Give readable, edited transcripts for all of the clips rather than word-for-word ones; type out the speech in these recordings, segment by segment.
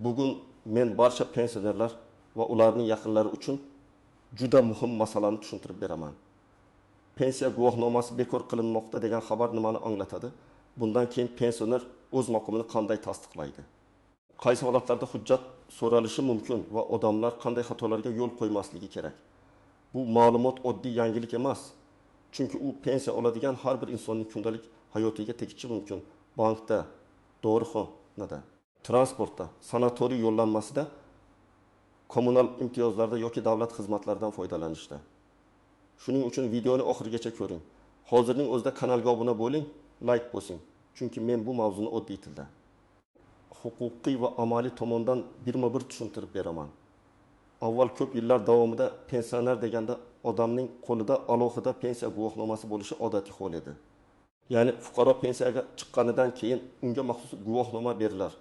Bugun men barcha pensionerlar va ularning yaqinlari uchun juda muhim masalani tushuntirib beraman. Pensiya guvohnomasi bekor qilinmoqda degan xabar nimani anglatadi? Bundan keyin pensioner o'z maqomini qanday tasdiqlaydi? Qaysi holatlarda hujjat so'ralishi mumkin va odamlar qanday xatolarga yo'l qo'ymasligi kerak? Bu ma'lumot oddiy yangilik emas. Chunki u pensiya oladigan har bir insonning kundalik hayotiga tegishi mumkin. Bankda, dorixonada, transportda, sanatoriy yo'llanmasida, kommunal imtiyozlarda yoki davlat xizmatlaridan foydalanishda. Shuning uchun videoni oxirigacha ko'ring. Hozirning o'zida kanalga obuna bo'ling, like bosing. Chunki men bu mavzuni oddiy tilda, huquqiy va amaliy tomondan birma-bir tushuntirib beraman. Avval ko'p yillar davomida pensioner deganda odamning qo'lida alohida pensiya guvohnomasi bo'lishi odatiy hol edi. Ya'ni fuqaro pensiyaga chiqqanidan keyin unga maxsus guvohnoma berilar.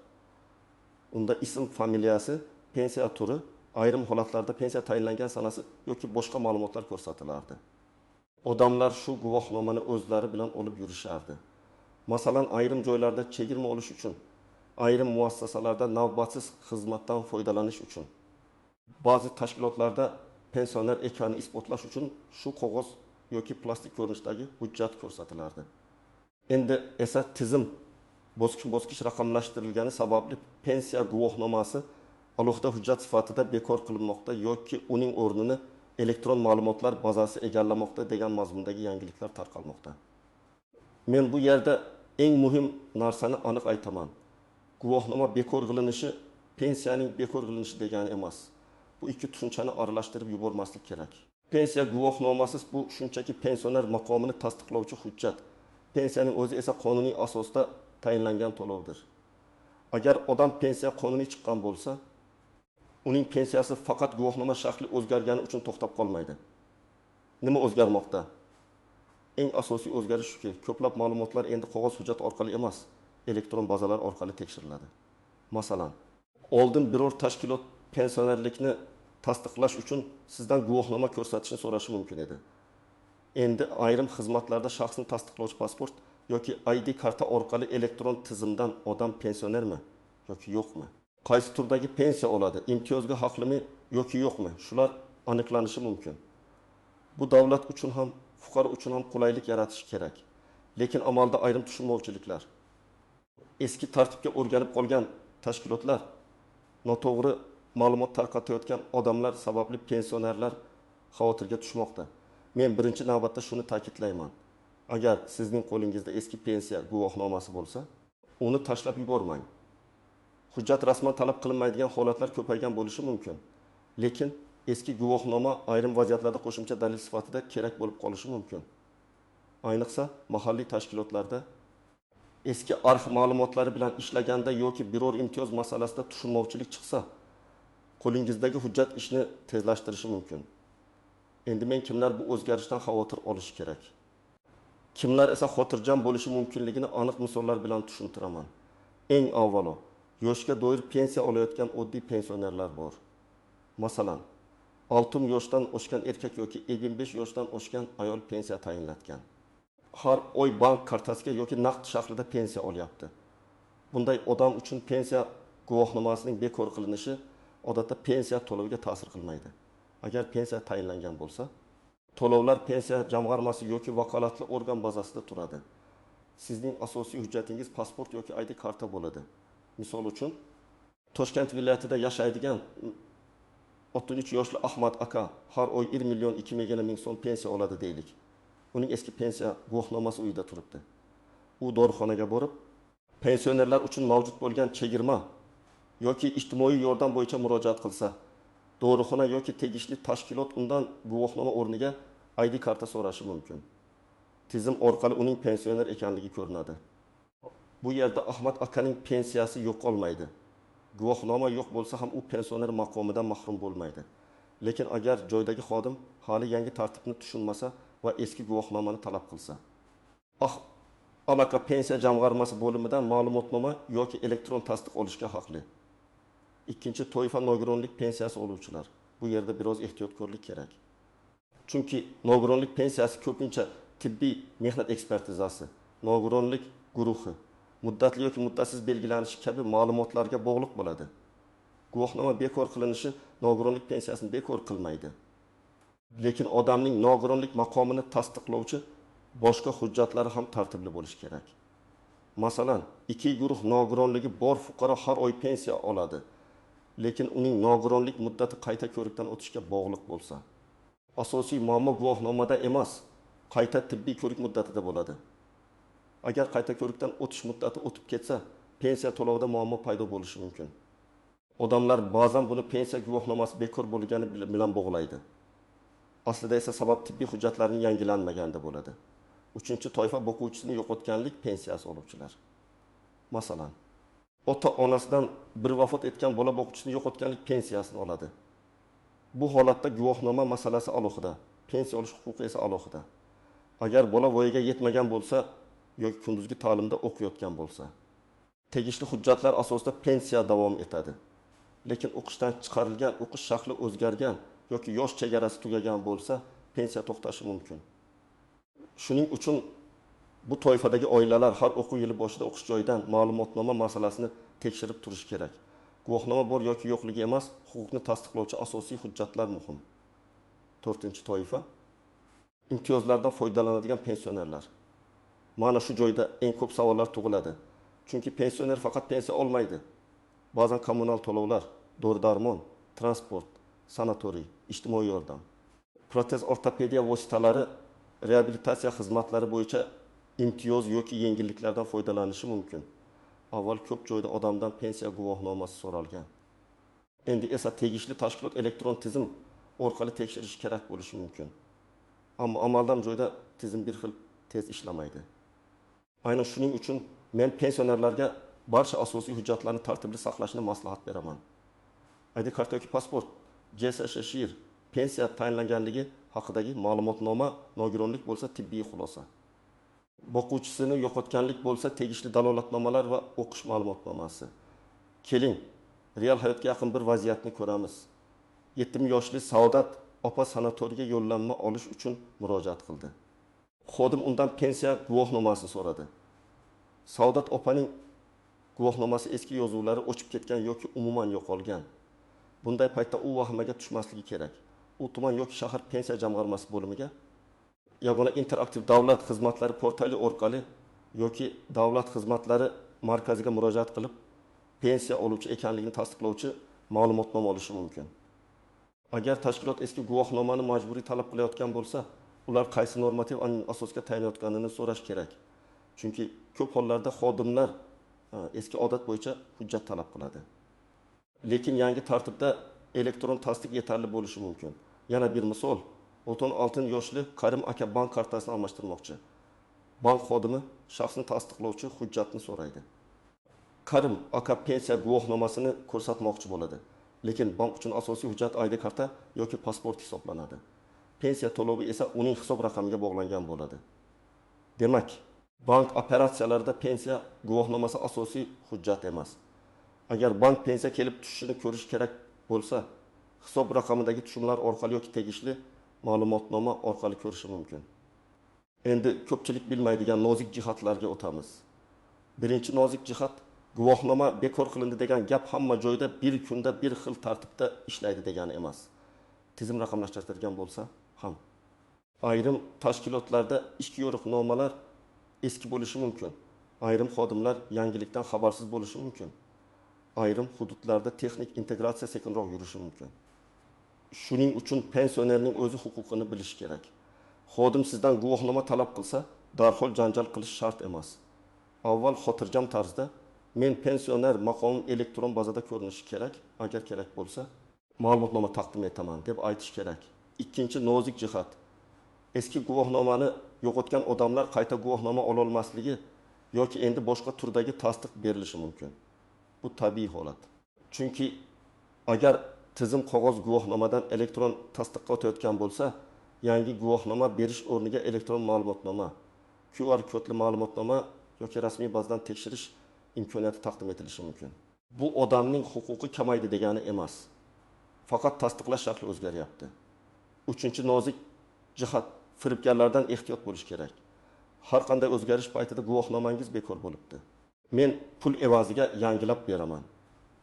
Unda ism, familiyasi, pensiya turi, ayrim holatlarda pensiya tayinlangan sanasi yoki boshqa ma'lumotlar ko'rsatilardi. Odamlar shu guvohnomani o'zlari bilan olib yurishardi. Masalan, ayrim joylarda chegirma olish uchun, ayrim muassasalarda navbatsiz xizmatdan foydalanish uchun, ba'zi tashkilotlarda pensioner ekanini isbotlash uchun shu qog'oz yoki plastik ko'rinishdagi hujjat ko'rsatilardi. Endi esa tizim bosqich-bosqich raqamlashtirilgani sababli pensiya guvohnomasi alohida hujjat sifatida bekor qilinmoqda yoki uning o'rnini elektron ma'lumotlar bazasi egallamoqda degan mazmundagi yangiliklar tarqalmoqda. Men bu yerda eng muhim narsani aniq aytaman. Guvohnoma bekor qilinishi pensiyaning bekor qilinishi degani emas. Bu ikki tushunchani aralashtirib yubormaslik kerak. Pensiya guvohnomasi bu shunchaki pensioner maqomini tasdiqlovchi hujjat. Pensiyaning o'zi esa qonuniy asosda tayinlangan to'lovdir. Agar odam pensiya qonuniy chiqqan bo'lsa, uning pensiyasi faqat guvohnoma shakli o'zgargani uchun to'xtab qolmaydi. Nima o'zgarmoqda? Eng asosiy o'zgarish shuki, ko'plab ma'lumotlar endi qog'oz hujjat orqali emas, elektron bazalar orqali tekshiriladi. Masalan, oldin biror tashkilot pensionerlikni tasdiqlash uchun sizdan guvohnoma ko'rsatishni so'rashi mumkin edi. Endi ayrim xizmatlarda shaxsni tasdiqlovchi pasport yoki ID karta orqali elektron tizimdan odam pensionermi yoki yo'qmi? Qaysi turdagi pensiya oladi? Imtiyozga haqlimi yoki yo'qmi? Shular aniqlanishi mumkin. Bu davlat uchun ham, fuqaro uchun ham qulaylik yaratish kerak. Lekin amalda ayrim tushunmovchiliklar, eski tartibga o'rganib qolgan tashkilotlar, noto'g'ri ma'lumot tarqatayotgan odamlar sababli pensionerlar xavotirga tushmoqda. Men birinchi navbatda shuni ta'kidlayman. Agar sizning qo'lingizda eski pensiya guvohnomasi bo'lsa, uni tashlab yubormang. Hujjat rasman talab qilinmaydigan holatlar ko'paygan bo'lishi mumkin. Lekin eski guvohnoma ayrim vaziyatlarda qo'shimcha dalil sifatida kerak bo'lib qolishi mumkin. Ayniqsa, mahalliy tashkilotlarda eski arxiv ma'lumotlari bilan ishlaganda yoki biror imtiyoz masalasida tushunmovchilik chiqsa, qo'lingizdagi hujjat ishni tezlashtirishi mumkin. Endi men kimlar bu o'zgarishdan xavotir olishi kerak? Kimlar esa xotirjam bo'lishi mumkinligini aniq misollar bilan tushuntiraman. Eng avvalo, yoshga doir pensiya olayotgan oddiy pensionerlar bor. Masalan, 60 yoshdan oshgan erkak yoki 55 yoshdan oshgan ayol pensiya tayinlatgan. Har oy bank kartasiga yoki naqd shaklida pensiya olyapti. Bunday odam uchun pensiya guvohnomasining bekor qilinishi odatda pensiya to'loviga ta'sir qilmaydi. Agar pensiya tayinlangan bo'lsa, to'lovlar pensiya jamg'armasi yoki vakolatli organ bazasida turadi. Sizning asosiy hujjatingiz pasport yoki ID karta bo'ladi. Misol uchun, Toshkent viloyatida yashaydigan 63 yoshli Ahmad aka har oy 1 million 200 ming so'm pensiya oladi deylik. Uning eski pensiya guvohnomasi uyida turibdi. U dorixonaga borib, pensionerlar uchun mavjud bo'lgan chegirma yoki ijtimoiy yordam bo'yicha murojaat qilsa, dorixona yoki tegishli tashkilot undan guvohnoma o'rniga ID karta so'rashi mumkin. Tizim orqali uning pensioner ekanligi ko'rinadi. Bu yerda Ahmad akaning pensiyasi yo'qolmaydi. Guvohnoma yo'q bo'lsa ham u pensioner maqomidan mahrum bo'lmaydi. Lekin agar joydagi xodim hali yangi tartibni tushunmasa va eski guvohnomani talab qilsa, aka pensiya jamg'armasi bo'limidan ma'lumotnoma yoki elektron tasdiq olishga haqli. Ikkinchi toifa nogironlik pensiyasi oluvchilar. Bu yerda biroz ehtiyotkorlik kerak. Chunki nogironlik pensiyasi ko'pincha tibbiy mehnat ekspertizasi, nogironlik guruhi, muddatli yoki muddatsiz belgilanishi kabi ma'lumotlarga bog'liq bo'ladi. Guvohnoma bekor qilinishi nogironlik pensiyasini bekor qilmaydi. Lekin odamning nogironlik maqomini tasdiqlovchi boshqa hujjatlari ham tartibli bo'lishi kerak. Masalan, iki guruh nogironligi bor fuqaro har oy pensiya oladi. Lekin uning nogironlik muddati qayta ko'rikdan o'tishga bog'liq bo'lsa, asosiy muammo guvohnomada emas, qayta tibbiy ko'rik muddatida bo'ladi. Agar qayta ko'rikdan o'tish muddati o'tib ketsa, pensiya to'lovida muammo paydo bo'lishi mumkin. Odamlar ba'zan buni pensiya guvohnomasi bekor bo'lgani bilan bog'laydi. Aslida esa sabab tibbiy hujjatlarning yangilanmaganda bo'ladi. Uchinchi toifa boquvchisini yo'qotganlik pensiyasi oluvchilar. Masalan, ota-onasidan bir vafot etgan bola boquvchisini yo'qotganlik pensiyasini oladi. Bu holatda guvohnoma masalasi alohida, pensiya olish huquqi esa alohida. Agar bola voyaga yetmagan bo'lsa yoki kunduzgi ta'limda o'qiyotgan bo'lsa, tegishli hujjatlar asosida pensiya davom etadi. Lekin o'qishdan chiqarilgan, o'qish shakli o'zgargan yoki yosh chegarasi tugagan bo'lsa, pensiya to'xtashi mumkin. Shuning uchun bu toifadagi oilalar har o'quv yili boshida o'qish joyidan ma'lumotnoma masalasini tekshirib turish kerak. Guvohnoma bor yoki yo'qligi emas, huquqni tasdiqlovchi asosiy hujjatlar muhim. 4-toifa imtiyozlardan foydalanadigan pensionerlar. Mana shu joyda eng ko'p savollar tug'iladi. Chunki pensioner faqat pensiya olmaydi. Ba'zan kommunal to'lovlar, dori-darmon, transport, sanatoriy, ijtimoiy yordam, protez ortopediya vositalari, reabilitatsiya xizmatlari bo'yicha imtiyoz yoki yengilliklardan foydalanishi mumkin. Avval ko'p joyda odamdan pensiya guvohnomasi so'ralgan. Endi esa tegishli tashkilot elektron tizim orqali tekshirish kerak bo'lishi mumkin. Ammo amaldan joyda tizim bir xil tez ishlamaydi. Aynan shuning uchun men pensionerlarga barcha asosiy hujjatlarni tartibli saqlashni maslahat beraman. ID kart yoki pasport, JSSHIR, pensiya tayinlanganligi haqidagi ma'lumotnoma, nogironlik bo'lsa tibbiy xulosa. Boquvchisini yo'qotganlik bo'lsa tegishli dalolatnomalar va o'qish ma'lumotnomasi. Keling, real hayotga yaqin bir vaziyatni ko'ramiz. 70 yoshli Saodat opa sanatoriyga yo'llanma olish uchun murojaat qildi. Xodim undan pensiya guvohnomasini so'radi. Saodat opaning guvohnomasi eski yozuvlari o'chib ketgan yoki umuman yo'qolgan. Bunday paytda u vahimaga tushmasligi kerak. U tuman yoki shahar pensiya jamg'armasi bo'limiga yagona interaktiv davlat xizmatlari portali orqali yoki davlat xizmatlari markaziga murojaat qilib, pensiya oluvchi ekanligini tasdiqlovchi ma'lumotnoma olishi mumkin. Agar tashkilot eski guvohnomani majburiy talab qilayotgan bo'lsa, ular qaysi normativ asosga tayinlayotganini so'rash kerak. Chunki ko'p hollarda xodimlar eski odat bo'yicha hujjat talab qiladi. Lekin yangi tartibda elektron tasdiq yetarli bo'lishi mumkin. Yana bir misol, 16 yoshli Karim aka bank kartasini almashtirmoqchi. Bank xodimi shaxsni tasdiqlovchi hujjatni so'raydi. Karim aka pensiya guvohnomasini ko'rsatmoqchi bo'ladi. Lekin bank uchun asosiy hujjat ID karta yoki pasport hisoblanadi. Pensiya to'lovi esa uning hisob raqamiga bog'langan bo'ladi. Demak, bank operatsiyalarida pensiya guvohnomasi asosiy hujjat emas. Agar bank pensiya kelib tushishini ko'rish kerak bo'lsa, hisob raqamidagi tushumlar orqali yoki tegishli ma'lumotnoma orqali ko'rishi mumkin. Endi ko'pchilik bilmaydigan nozik jihatlarga o'tamiz. Birinchi nozik jihat, guvohnoma bekor qilindi degan gap hamma joyda bir kunda bir xil tartibda ishlaydi degani emas. Tizim raqamlashtirilgan bo'lsa ham. Ayrim tashkilotlarda ishki yo'riqnomalar eski bo'lishi mumkin. Ayrim xodimlar yangilikdan xabarsiz bo'lishi mumkin. Ayrim hududlarda texnik integratsiya sekinroq yurishi mumkin. Shuning uchun pensionerning o'zi huquqini bilish kerak. Xodim sizdan guvohnoma talab qilsa, darhol janjal qilish shart emas. Avval xotirjam tarzda men pensioner maqomim elektron bazada ko'rinishi kerak, agar kerak bo'lsa, ma'lumotnoma taqdim etaman deb aytish kerak. Ikkinchi nozik jihat. Eski guvohnomani yo'qotgan odamlar qayta guvohnoma ola olmasligi yoki endi boshqa turdagi tasdiq berilishi mumkin. Bu tabiiy holat. Chunki agar tizim qog'oz guvohnomadan elektron tasdiqqa o'tayotgan bo'lsa, yangi guvohnoma berish o'rniga elektron ma'lumotnoma, QR kodli ma'lumotnoma yoki rasmiy bazadan tekshirish imkoniyati taqdim etilishi mumkin. Bu odamning huquqi kamaydi degani emas. Faqat tasdiqlash shakli o'zgaryapti. Uchinchi nozik jihat, firibgarlardan ehtiyot bo'lish kerak. Har qanday o'zgarish paytida guvohnomangiz bekor bo'libdi. Men pul evaziga yangilab beraman.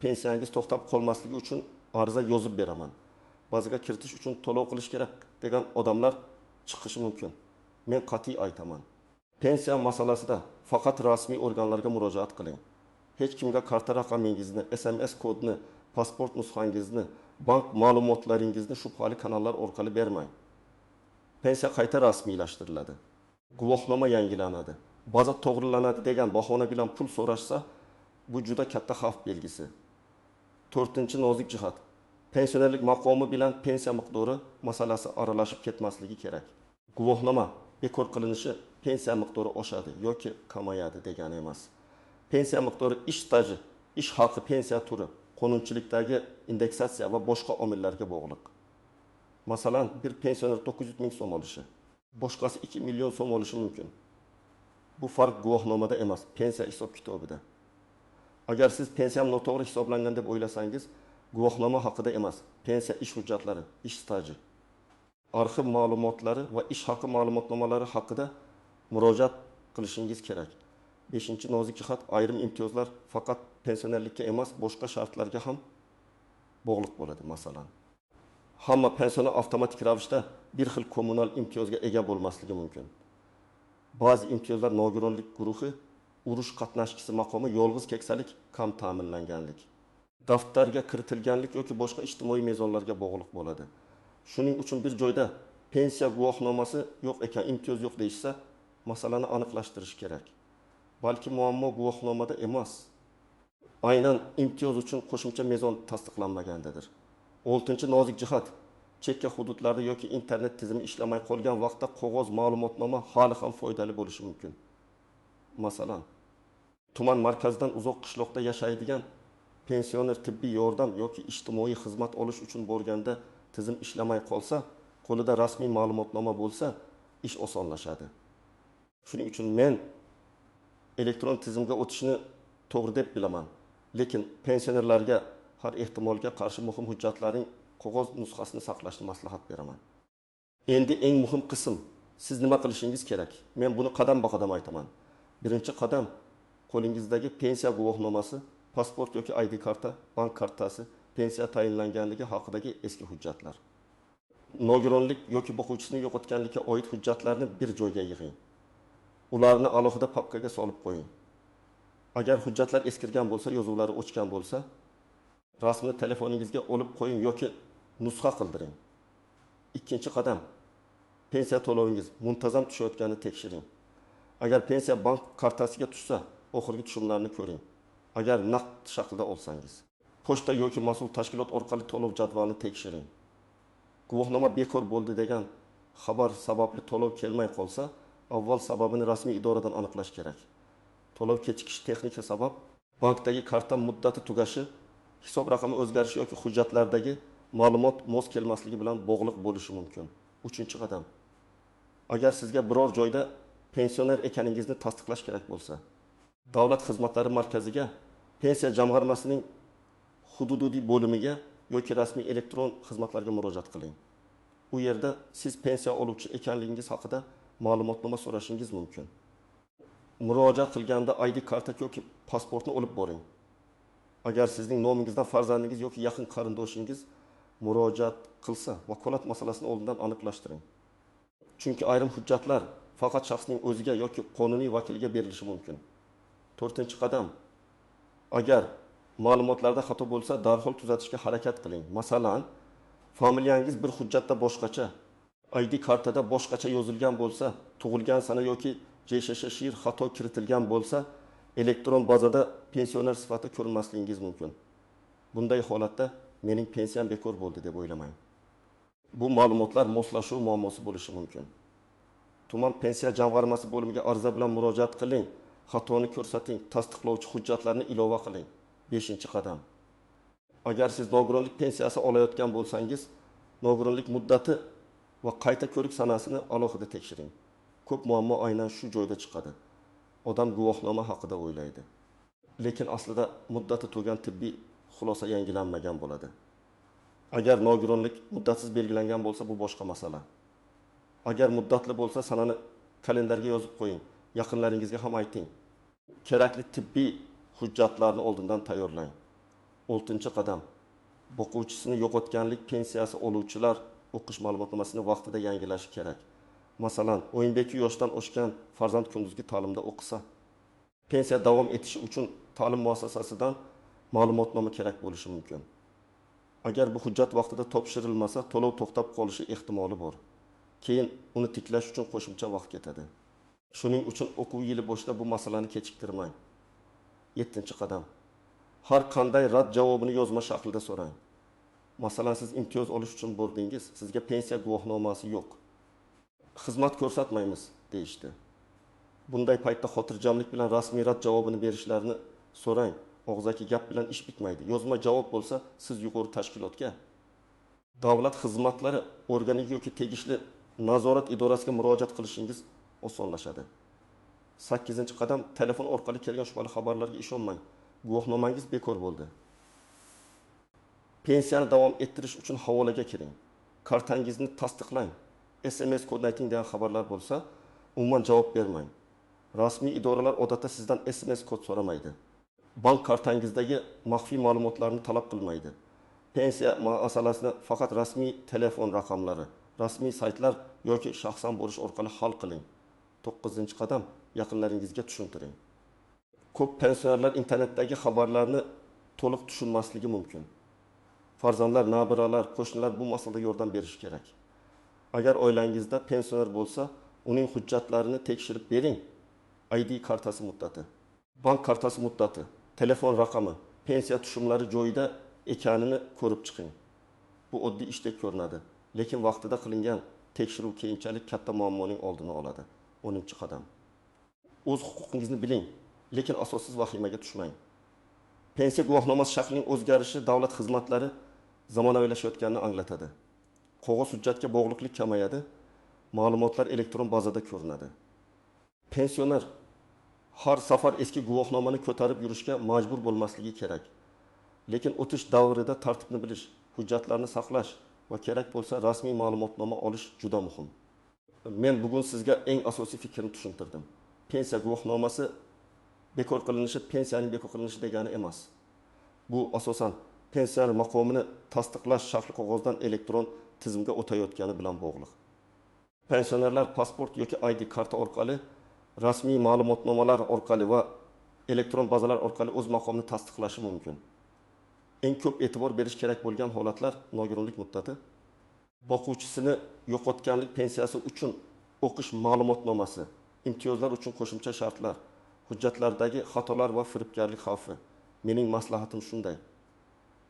pensiyangiz to'xtab qolmasligi uchun ariza yozib beraman. Bazaga kiritish uchun to'lov qilish kerak degan odamlar chiqishi mumkin. Men qat'iy aytaman. Pensiya masalasida faqat rasmiy organlarga murojaat qiling. Hech kimga karta raqamingizni, SMS kodini, pasport nusxangizni, bank ma'lumotlaringizni shubhali kanallar orqali bermang. Pensiya qayta rasmiylashtiriladi. Guvohnoma yangilanadi. Baza to'g'rilanadi degan bahona bilan pul so'rashsa, bu juda katta xavf belgisi. 4-chi nozik jihat. Pensionerlik maqomi bilan pensiya miqdori masalasi aralashib ketmasligi kerak. Guvohnoma bekor qilinishi pensiya miqdori oshadi yoki kamayadi degani emas. Pensiya miqdori ish staji, ish haqi pensiya turi, qonunchilikdagi indeksatsiya va boshqa omillarga bog'liq. Masalan, bir pensioner 900 ming so'm olishi, boshqasi 2 million so'm olishi mumkin. Bu farq guvohnomada emas, pensiya hisob-kitobida. Agar siz pensiyam noto'g'ri hisoblangan deb o'ylasangiz, guvohnoma haqida emas, pensiya ish hujjatlari, ish staji, arxiv ma'lumotlari va ish haqi ma'lumotnomalari haqida murojaat qilishingiz kerak. 5-chi nozik jihat, ayrim imtiyozlar faqat pensionerlikka emas, boshqa shartlarga ham bog'liq bo'ladi. Masalan, hamma pensioner avtomatik ravishda bir xil kommunal imtiyozga ega bo'lmasligi mumkin. Ba'zi imtiyozlar nogironlik guruhi, urush qatnashchisi maqomi, yolg'iz keksalik, kam ta'minlanganlik, daftarga kiritilganlik yoki boshqa ijtimoiy mezonlarga bog'liq bo'ladi. Shuning uchun bir joyda pensiya guvohnomasi yo'q ekan, imtiyoz yo'q deyishsa, masalani aniqlashtirish kerak. Balki muammo guvohnomada emas, aynan imtiyoz uchun qo'shimcha mezon tasdiqlanmagandadir. 6-chi nozik jihat, chekka hududlarda yoki internet tizimi ishlamay qolgan vaqtda qog'oz ma'lumotnoma hali ham foydali bo'lishi mumkin. Masalan, tuman markazidan uzoq qishloqda yashaydigan pensioner tibbiy yordam yoki ijtimoiy xizmat olish uchun borganda tizim ishlamay qolsa, qo'lida rasmiy ma'lumotnoma bo'lsa, ish osonlashadi. Shuning uchun men elektron tizimga o'tishni to'g'ri deb bilaman. Lekin pensionerlarga har ehtimolga qarshi muhim hujjatlarning qog'oz nusxasini saqlashni maslahat beraman. Endi eng muhim qism, siz nima qilishingiz kerak? Men buni qadam-baqadam aytaman. Birinchi qadam, qo'lingizdagi pensiya guvohnomasi, pasport yoki ID karta, bank kartasi, pensiya tayinlanganligi haqidagi eski hujjatlar. Nogironlik yoki boquvchisini yo'qotganlikka oid hujjatlarni bir joyga yig'ing. Ularni alohida papkaga solib qo'ying. Agar hujjatlar eskirgan bo'lsa, yozuvlari o'chgan bo'lsa, rasmini telefoningizga olib qo'ying yoki nusxa qildiring. Ikkinchi qadam, pensiya to'lovingiz muntazam tushayotganini tekshiring. Agar pensiya bank kartasiga tushsa, oxirgi tushumlarni ko'ring. Agar naqd shaklda olsangiz, pochta yoki mas'ul tashkilot orqali to'lov jadvalini tekshiring. Guvohnoma bekor bo'ldi degan xabar sababli to'lov kelmay qolsa, avval sababini rasmiy idoradan aniqlash kerak. To'lov kechikishi texnik sabab, bankdagi karta muddati tugashi, hisob raqami o'zgarishi yoki hujjatlardagi ma'lumot mos kelmasligi bilan bog'liq bo'lishi mumkin. 3-qadam. Agar sizga biror joyda pensioner ekaningizni tasdiqlash kerak bo'lsa, Davlat xizmatlari markaziga, pensiya jamg'armasining hududiy bo'limiga yoki rasmiy elektron xizmatlarga murojaat qiling. U yerda siz pensiya oluvchi ekanligingiz haqida ma'lumotnoma so'rashingiz mumkin. Murojaat qilganda ID karta yoki pasportni olib boring. Agar sizning nomingizdan farzandingiz yoki yaqin qarindoshingiz murojaat qilsa, vakolat masalasini oldindan aniqlashtiring. Chunki ayrim hujjatlar faqat shaxsning o'ziga yoki qonuniy vakiliga berilishi mumkin. 4-qadam. Agar ma'lumotlarda xato bo'lsa, darhol tuzatishga harakat qiling. Masalan, familiyangiz bir hujjatda boshqacha, ID kartada boshqacha yozilgan bo'lsa, tug'ilgan sana yoki JSHShir xato kiritilgan bo'lsa, elektron bazada pensioner sifatida ko'rinmasligingiz mumkin. Bunday holatda mening pensiyam bekor bo'ldi deb o'ylamang. Bu ma'lumotlar moslashuv muammosi bo'lishi mumkin. Tuman pensiya jamg'armasi bo'limiga ariza bilan murojaat qiling. Xatoni ko'rsating, tasdiqlovchi hujjatlarni ilova qiling. 5-qadam. Agar siz nogironlik pensiyasi olayotgan bo'lsangiz, nogironlik muddati va qayta ko'rik sanasini alohida tekshiring. Ko'p muammo aynan shu joyda chiqadi. Odam guvohnoma haqida o'ylaydi. Lekin aslida muddati tugagan tibbiy xulosa yangilanmagan bo'ladi. Agar nogironlik muddatsiz belgilangan bo'lsa, bu boshqa masala. Agar muddatli bo'lsa, sanani kalendarga yozib qo'ying. Yaqinlaringizga ham ayting. Kerakli tibbiy hujjatlarni oldindan tayyorlang. 6 qadam. O'quvchisini yo'qotganlik pensiyasi oluvchilar o'qish ma'lumotnomasini vaqtida yangilashi kerak. Masalan, 12 yoshdan oshgan farzand kunduzgi ta'limda o'qisa, pensiya davom etishi uchun ta'lim muassasasidan ma'lumotnoma kerak bo'lishi mumkin. Agar bu hujjat vaqtida topshirilmasa, to'lov to'xtab qolishi ehtimoli bor. Keyin uni tiklash uchun qo'shimcha vaqt ketadi. Shuning uchun o'quv yili boshida bu masalani kechiktirmang. 7-qadam. Har qanday rad javobini yozma shaklida so'rang. Masalan, siz imtiyoz olish uchun bordingiz, sizga pensiya guvohnomasi yo'q. Xizmat ko'rsatmaymiz deyishdi. Bunday paytda xotirjamlik bilan rasmiy rad javobini berishlarini so'rang. Og'zaki gap bilan ish bitmaydi. Yozma javob bo'lsa, siz yuqori tashkilotga, davlat xizmatlari organiga yoki tegishli nazorat idorasiga murojaat qilishingiz osonlashadi. 8-qadam. Telefon orqali kelgan shubhali xabarlarga ishonmang. Guvohnomangiz bekor bo'ldi. Pensiyani davom ettirish uchun havolaga kiring. Kartangizni tasdiqlang. SMS kodini ayting degan xabarlar bo'lsa, umuman javob bermang. Rasmiy idoralar odatda sizdan SMS kod so'ramaydi. Bank kartangizdagi maxfiy ma'lumotlarni talab qilmaydi. Pensiya masalasini faqat rasmiy telefon raqamlari, rasmiy saytlar yoki shaxsan bo'lish orqali hal qiling. 9-qadam. Yaqinlaringizga tushuntiring. Ko'p pensionerlar internetdagi xabarlarni to'liq tushunmasligi mumkin. Farzandlar, nabiralar, qo'shnilar bu masalada yordam berishi kerak. Agar oilangizda pensioner bo'lsa, uning hujjatlarini tekshirib bering. ID kartasi muddati, bank kartasi muddati, telefon raqami, pensiya tushumlari joyida ekanini ko'rib chiqing. Bu oddiy ishdek ko'rinadi, lekin vaqtida qilingan tekshiruv keyinchalik katta muammoning oldini oladi. 10-qadam. O'z huquqingizni biling, lekin asossiz vahimaga tushmang. Pensiya guvohnomasi shaklining o'zgarishi davlat xizmatlari zamonaviylashayotganini anglatadi. Qog'oz hujjatga bog'liqlik kamayadi, ma'lumotlar elektron bazada ko'rinadi. Pensioner har safar eski guvohnomani ko'tarib yurishga majbur bo'lmasligi kerak. Lekin o'tish davrida tartibni bilish, hujjatlarni saqlash va kerak bo'lsa rasmiy ma'lumotnoma olish juda muhim. Men bugun sizga eng asosiy fikrni tushuntirdim. Pensiya guvohnomasi bekor qilinishi pensiyaning bekor qilinishi degani emas. Bu asosan pensiyaning maqomini tasdiqlash shakli qog'ozdan elektron tizimga o'tayotgani bilan bog'liq. Pensionerlar pasport yoki ID karta orqali, rasmiy ma'lumotnomalar orqali va elektron bazalar orqali o'z maqomini tasdiqlashi mumkin. Eng ko'p e'tibor berish kerak bo'lgan holatlar nogironlik muddati, boquvchisini yo'qotganlik pensiyasi uchun o'qish ma'lumotnomasi, imtiyozlar uchun qo'shimcha shartlar, hujjatlardagi xatolar va firibgarlik xavfi. Mening maslahatim shunday: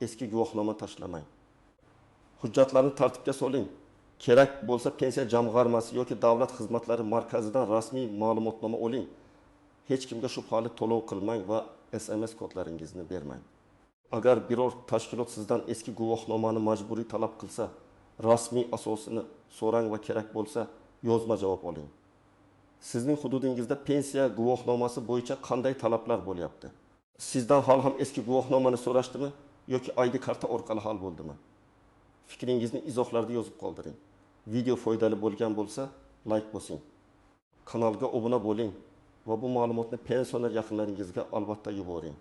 eski guvohnoma tashlamang. Hujjatlarni tartibga soling. Kerak bo'lsa pensiya jamg'armasi yoki davlat xizmatlari markazidan rasmiy ma'lumotnoma oling. Hech kimga shubhali to'lov qilmang va SMS kodlaringizni bermang. Agar biror tashkilot sizdan eski guvohnomani majburiy talab qilsa, rasmiy asosini so'rang va kerak bo'lsa yozma javob oling. Sizning hududingizda pensiya guvohnomasi bo'yicha qanday talablar bo'lyapti? Sizdan hali ham eski guvohnomani so'rashdimi yoki ID karta orqali hal bo'ldimi? Fikringizni izohlarda yozib qoldiring. Video foydali bo'lgan bo'lsa, like bosing. Kanalga obuna bo'ling va bu ma'lumotni pensioner yaqinlaringizga albatta yuboring.